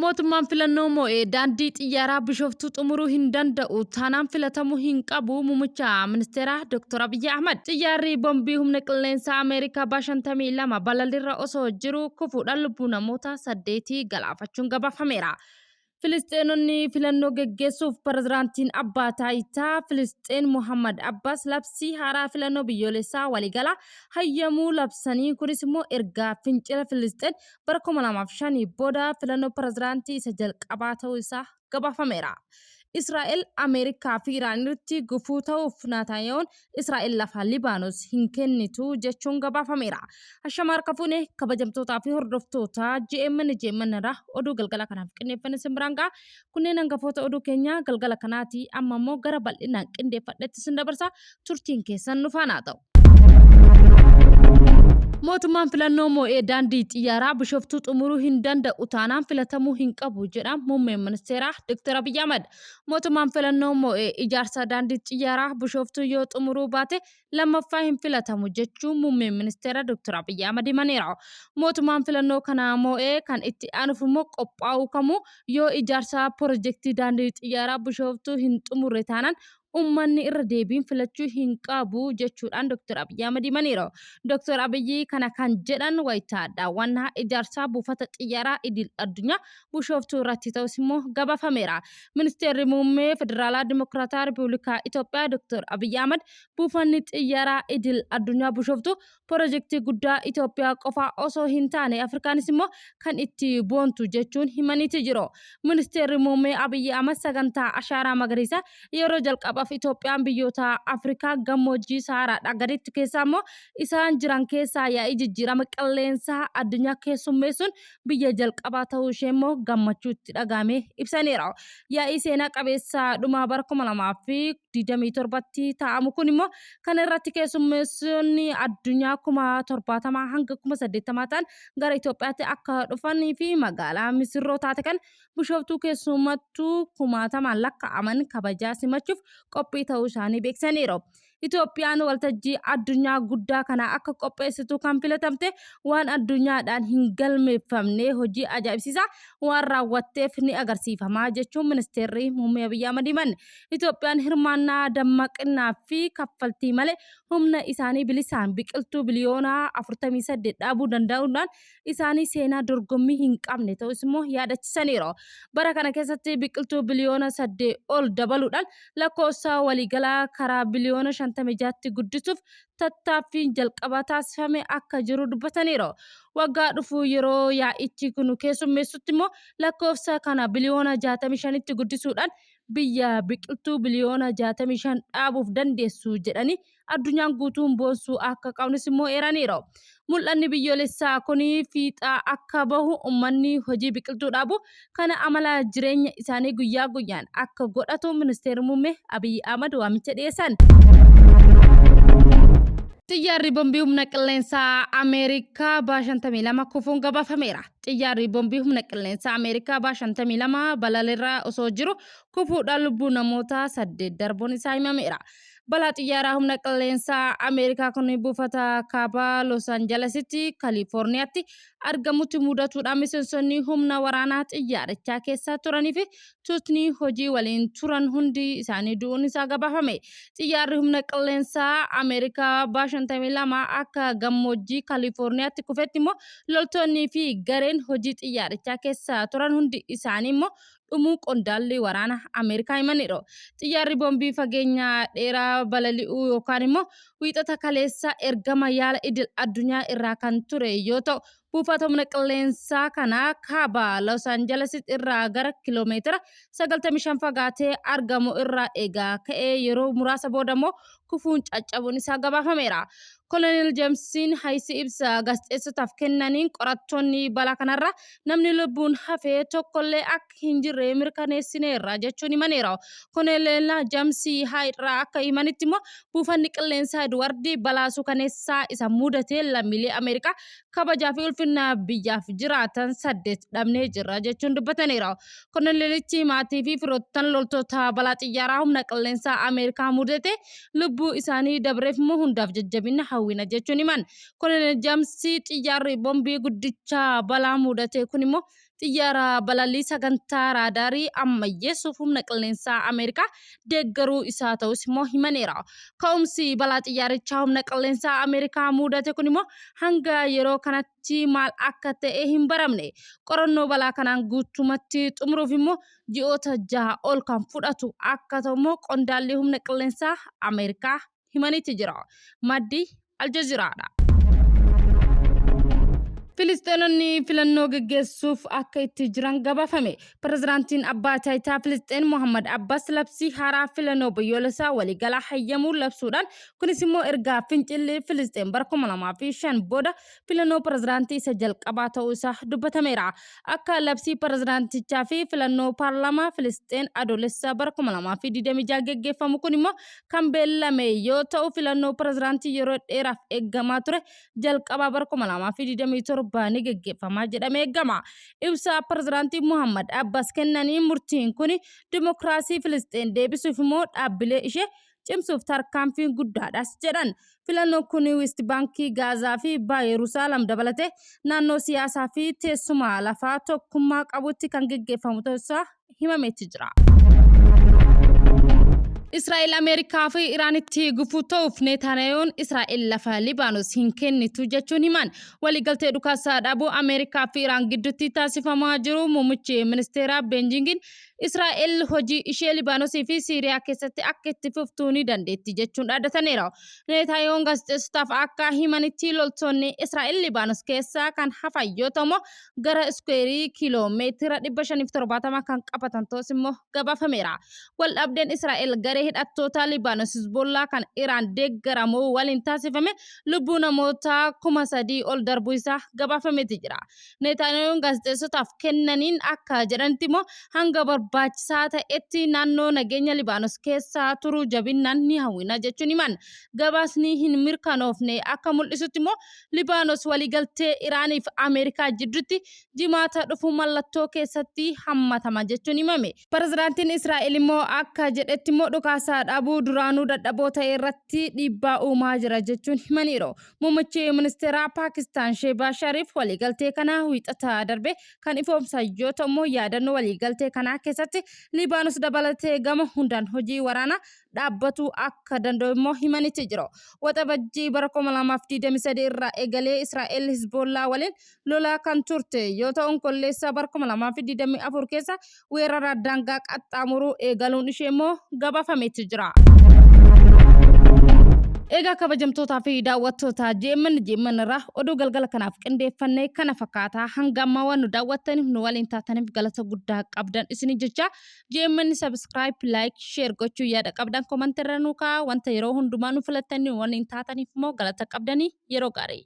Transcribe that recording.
mootummaan filannoo moo'ee daandii xiyyaaraa bishooftuu xumuruu hin danda'u taanaan filatamuu hin qabu muummicha ministeeraa Dr. Abiyyi Ahmad. Xiyyaarri bombii humna qilleensaa Ameerikaa B52 balalirra osoo jiru kufuudhaan lubbuu namoota 8 galaafachuun gabaafameera. Filisxeenonni filannoo geggeessuuf pirezidaantiin abbaa taayitaa Filisxeen Muhammad Abbas labsii haaraa filannoo biyyoolessaa waliigalaa hayyamuu labsanii kunis immoo ergaa fincila Filisxeen bara 2005 booda filannoo pirezidaantii isa jalqabaa ta'uu isaa gabaafameera. Israa'el Ameerikaa fi Iraan irratti gufuu ta'uuf Naataayoon Israa'el lafa Libaanos hin kennitu jechuun gabaafameera. Hashamar Kafuune kabajamtootaa fi hordoftoota GMN irraa oduu galgala kanaaf qindeeffannee simbiraangaa kunneen hangafoota oduu keenya galgala kanaati amma immoo gara bal'inaan qindeeffadhetti sin dabarsa turtiin keessan nu faana ta'u. mootummaan filannoo moo'ee daandii xiyyaaraa bishooftuu xumuruu hin danda'u taanaan filatamuu hin qabu jedha muummeen ministeeraa Dr. Abiyyi Ahmad. Mootummaan filannoo moo'ee ijaarsa daandii xiyyaaraa bishooftuu yoo xumuruu baate lammaffaa hin filatamu jechuun muummeen ministeeraa Dr. Abiyyi Ahmad himaniiru. Mootummaan filannoo kana moo'ee kan itti aanuuf immoo qophaa'uu kamuu yoo ijaarsa piroojeektii daandii xiyyaaraa bishooftuu hin xumurre taanaan ummanni irra deebiin filachuu hin qabu jechuudhaan Dr. Abiyyi Ahmad himaniiru. Dr. Abiyyi kana kan jedhan wayitaa daawwannaa ijaarsaa buufata xiyyaaraa idil addunyaa bishooftuu irratti ta'us immoo gabaafameera. Ministeerri muummee federaalaa dimokiraataa Ripuubilikaa Itoophiyaa Dr. Abiyyi Ahmad buufanni xiyyaaraa idil addunyaa bishooftuu piroojeektii guddaa Itoophiyaa qofaa osoo hin taane Afrikaanis immoo kan itti boontu jechuun himaniiti jiru. Ministeerri muummee Abiyyi Ahmad sagantaa ashaaraa magariisaa yeroo jalqaba Itoophiyaan biyyoota Afrikaa gammoojjii Saharaa gaditti keessaa immoo isaan jiran keessaa yaa'ii jijjiirama qilleensaa addunyaa keessummeessuun biyya jalqabaa ta'uu ishee immoo gammachuu itti dhagaamee ibsaniiru. Yaa'ii seenaa qabeessa dhumaa bara 2027tti taa'amu kun immoo kan irratti keessummeessonni addunyaa 70,000 hanga 80,000 ta'an gara Itoophiyaatti akka dhufanii fi magaalaa misirroo taate kan bishooftuu keessumattuu 10,000 lakkaa'aman kabajaa simachuuf qophii ta'uu isaanii beeksaniiru. Itoophiyaan waltajjii addunyaa guddaa kana akka qopheessitu kan filatamte waan addunyaadhaan hin galmeeffamne hojii ajaa'ibsiisaa waan raawwatteef ni agarsiifama jechuun ministeerri muummee Abiyyi Ahmad himan. Itoophiyaan hirmaannaa dammaqinaa fi kaffaltii malee humna isaanii bilisaan biqiltuu biliyoona 48 dhaabuu danda'uudhaan isaanii seenaa dorgommii hin qabne ta'us immoo yaadachisaniiru. Bara kana keessatti biqiltuu biliyoona 8 ol dabaluudhaan lakkoofsa waliigalaa karaa biliyoona 56tti guddisuuf tattaaffiin jalqabaa taasifame akka jiru dubbataniiru. Waggaa dhufu yeroo yaa'ichi kun keessummeessutti immoo lakkoofsa kana biliyoona 65tti guddisuudhaan biyya biqiltuu biliyoona 65 dhaabuuf dandeessu jedhanii addunyaan guutuun boonsuu akka qabnus immoo eeraniiru. Mul'anni biyyoolessaa kun fiixaa akka bahu uummanni hojii biqiltuu dhaabu kana amala jireenya isaanii guyyaa guyyaan akka godhatu ministeerri muummee Abiyyi Ahmad waamicha dhiyeessan. Xiyyaarri bombii humna qilleensaa Ameerikaa B52 kufuun gabaafameera. Xiyyaarri bombii humna qilleensaa Ameerikaa B52 balalirra osoo jiru kufuudhaan lubbuu namoota 8 darbuun isaa himameera. Balaa xiyyaaraa humna qilleensaa Ameerikaa kun buufata kaabaa Los Angelesitti Kaalifoorniyaatti argamutti mudatuudhaan miseensonni humna waraanaa xiyyaarichaa keessa turanii fi tuutni hojii waliin turan hundi isaanii du'uun isaa gabaafame. Xiyyaarri humna qilleensaa Ameerikaa B52 akka gammoojjii Kaalifoorniyaatti kufetti immoo loltoonnii fi gareen hojii xiyyaarichaa keessa turan hundi isaanii immoo dhumuu qondaalli waraana Ameerikaa himaniiru. Xiyyaarri bombii fageenya dheeraa balali'uu yookaan immoo wiixata kaleessa ergama yaala idil addunyaa irraa kan ture yoo ta'u buufata humna qilleensaa kana kaaba Los Angeles irraa gara kiiloomeetira 95 fagaatee argamu irraa eegaa ka'ee yeroo muraasa booda immoo kufuun caccabuun isaa gabaafameera. Kolonel Jamesin Haysi ibsa gaazexeessotaaf kennaniin qorattoonni balaa kanarra namni lubbuun hafee tokkollee akka hin jirre mirkaneessineerra jechuun himaniiru. Kolonel Jamesin Hayirraa akka himanitti immoo buufanni qilleensaa Edward balaa suukaneessaa isa mudatee lammiilee Ameerikaa kabajaa fi ulfina biyyaaf jiraatan 8 dhabnee jirra jechuun dubbataniiru. Kolonelichi maatii fi firoottan loltoota balaa xiyyaaraa humna qilleensaa Ameerikaa mudate lubbuu isaanii dabreef immoo hundaaf jajjabina hawwina jechuun himan. Koloneel Jaamsi xiyyaarri bombii guddicha balaa mudate kun immoo xiyyaara balalii sagantaa raadaarii ammayyeessuuf humna qilleensaa Ameerikaa deeggaruu isaa ta'us immoo himaneera. Ka'umsi balaa xiyyaarichaa humna qilleensaa Ameerikaa mudate kun immoo hanga yeroo kanatti maal akka ta'e hin baramne. Qorannoo balaa kanaan guutumatti xumuruuf immoo ji'oota 6 ol kan fudhatu akka ta'u immoo qondaalli humna qilleensaa Ameerikaa himanitti jira. Maddi Aljazeeraadha. Filisxeenonni filannoo gaggeessuuf akka itti jiran gabaafame. Pirezidaantiin Abbaa Taayitaa Filisxeen Mohammad Abbas labsii haaraa filannoo biyyoolessaa waliigalaa hayyamuu labsuudhaan kunis immoo ergaa fincilli Filisxeen bara 2005 booda filannoo pirezidaantii isa jalqabaa ta'uu isaa dubbatameera. Akka labsii pirezidaantichaa fi filannoo paarlaamaa Filisxeen adoolessa bara 2026 gaggeeffamu kun immoo kan beellame yoo ta'u filannoo pirezidaantii yeroo dheeraaf eeggamaa ture jalqabaa bara 2027 baani gaggeeffamaa jedhamee eegama. Ibsa pirezidaantii Mohammad Abbas kennanii murtiin kun dimokiraasii Filisxeen deebisuuf immoo dhaabbilee ishee cimsuuf tarkaanfii guddaadhas jedhan. Filannoon kun West Baankii, Gaazaa fi Baha Yerusaalem dabalatee naannoo siyaasaa fi teessuma lafaa tokkummaa qabutti kan gaggeeffamu ta'uusaa himametti jira. Israa'el Ameerikaa fi Iraanitti gufuu ta'uuf Netanyahuun Israa'el lafa Libaanos hin kennitu jechuun himan. Waliigaltee dhukaasaa dhaabuu Ameerikaa fi Iraan gidduutti taasifamaa jiru muummichi ministeeraa Beenjingin Israa'el hojii ishee Libaanosii fi Siiriyaa keessatti akka itti fuftuu ni dandeetti jechuun dhaadataneera. Netanyahuun gaazexeessotaaf akka himanitti loltoonni Israa'el Libaanos keessaa kan hafan yoo ta'u gara iskuweerii kiiloomeetira 570 kan qabatan ta'us immoo gabaafameera. Waldhabdeen Israa'el garee hidhattoota Libaanos Hizbollaa kan Iraan deeggaramu waliin taasifame lubbuu namoota 3,000 ol darbuu isaa gabaafameeti jira. Netanyahuun gaazexeessotaaf kennaniin akka jedhanitti immoo hanga barbaachisaa ta'etti naannoo nageenya Libaanos keessaa turuu jabinnaan ni hawwina jechuun himan. Gabaasni hin mirkanoofne akka mul'isutti immoo Libaanos waliigaltee Iraanii fi Ameerikaa jidduutti jimaata dhufu mallattoo keessatti hammatama jechuun himame. Pirezidaantiin Israa'el immoo akka jedhetti immoo dhukaasaa dhaabuu duraanuu dadhaboo ta'e irratti dhiibbaa uumaa jira jechuun himaniiru. Muummichi ministeeraa Paakistaan Shehbaaz Shariif waliigaltee kana wiixata darbe kan ifoomsan yoo ta'u immoo yaadannoo waliigaltee kanaa keessatti Libaanos dabalatee gama hundaan hojii waraanaa dhaabbatu akka danda'u immoo himanitti jiru. Waxabajjii bara 2023 irraa eegalee Israa'el Hizbollaa waliin lolaa kan turte yoo ta'u onkolleessa bara 2024 keessa weerara daangaa qaxxaamuruu eegaluun ishee immoo gabaafametti jira. Egaa kabajamtootaa fi daawwattoota JMN irraa oduu galgala kanaaf qindeeffannee kana fakkaata hanga ammaa waan nu daawwattaniif nu waliin taataniif galata guddaa qabdan isinii jecha JMN subscribe like share gochuu yaada qabdan comment irra nu kaa'aa wanta yeroo hundumaa nu filattanii waliin taataniif immoo galata qabdanii yeroo gaarii.